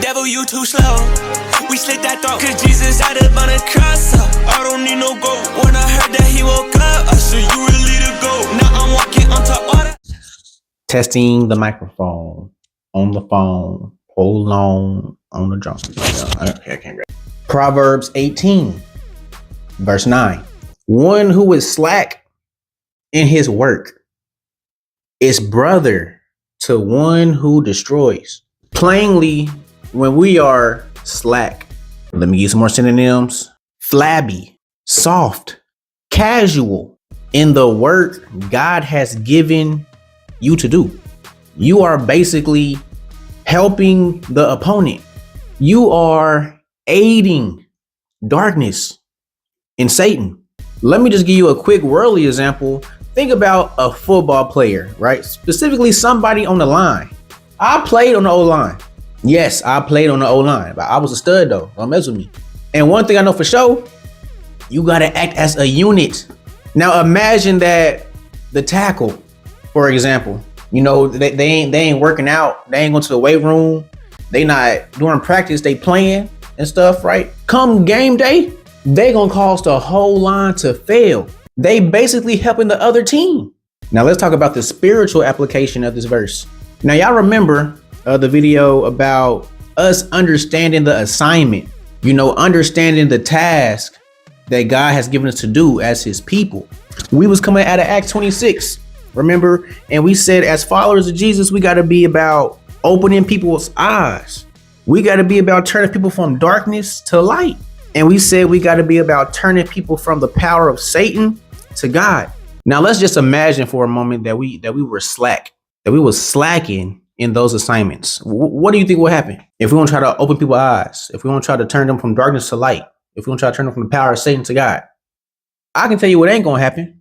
Devil, you too slow. We slit that throat, cause Jesus out up on the cross. I don't need no goat. When I heard that he woke up, I said, you really the goat. Now I'm walking on top water. Testing the microphone on the phone. Hold on the drum. I can't read. Proverbs 18, verse 9. One who is slack in his work is brother to one who destroys. Plainly, when we are slack, let me use some more synonyms: flabby, soft, casual in the work God has given you to do. You are basically helping the opponent. You are aiding darkness in Satan. Let me just give you a quick worldly example. Think about a football player, right? Specifically somebody on the line. I played on the O-line. Yes, I played on the O-line, but I was a stud though. Don't mess with me. And one thing I know for sure, you gotta act as a unit. Now imagine that the tackle, for example, you know, they ain't working out. They ain't going to the weight room. They not doing practice. They playing and stuff, right? Come game day, they gonna cause the whole line to fail. They basically helping the other team. Now let's talk about the spiritual application of this verse. Now y'all remember the video about us understanding the assignment, you know, understanding the task that God has given us to do as his people. We was coming out of Acts 26, remember? And we said as followers of Jesus, we got to be about opening people's eyes. We got to be about turning people from darkness to light. And we said we got to be about turning people from the power of Satan to God. Now let's just imagine for a moment that we were slacking in those assignments. What do you think will happen if we want to try to open people's eyes? If we want to try to turn them from darkness to light? If we want to try to turn them from the power of Satan to God? I can tell you what ain't gonna happen.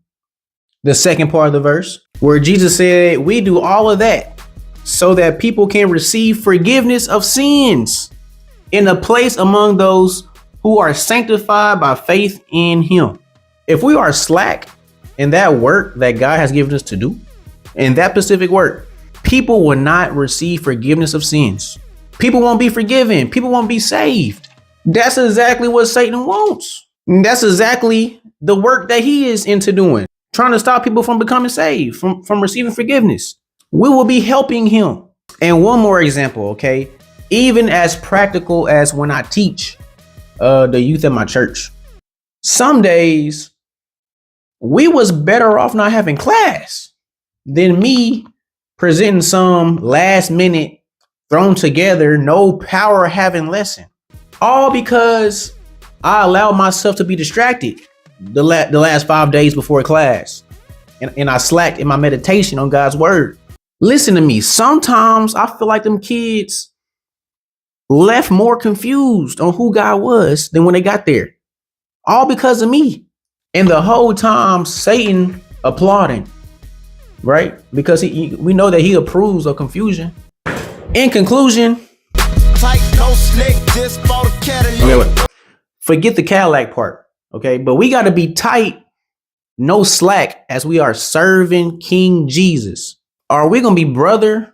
The second part of the verse, where Jesus said, we do all of that so that people can receive forgiveness of sins in a place among those who are sanctified by faith in him. If we are slack in that work that God has given us to do, in that specific work, people will not receive forgiveness of sins. People won't be forgiven. People won't be saved. That's exactly what Satan wants. And that's exactly the work that he is into doing, trying to stop people from becoming saved, from receiving forgiveness. We will be helping him. And one more example, okay? Even as practical as when I teach the youth at my church, some days we was better off not having class than me presenting some last minute thrown together, no power having lesson. All because I allowed myself to be distracted the last 5 days before class. And I slacked in my meditation on God's word. Listen to me. Sometimes I feel like them kids left more confused on who God was than when they got there. All because of me. And the whole time Satan applauding, right? Because we know that he approves of confusion. In conclusion, Tight, no slick, just bought a Cadillac. Forget the Cadillac part, okay? But we got to be tight, no slack, as we are serving King Jesus. Are we going to be brother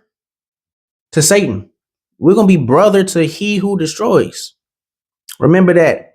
to Satan? We're going to be brother to he who destroys. Remember that.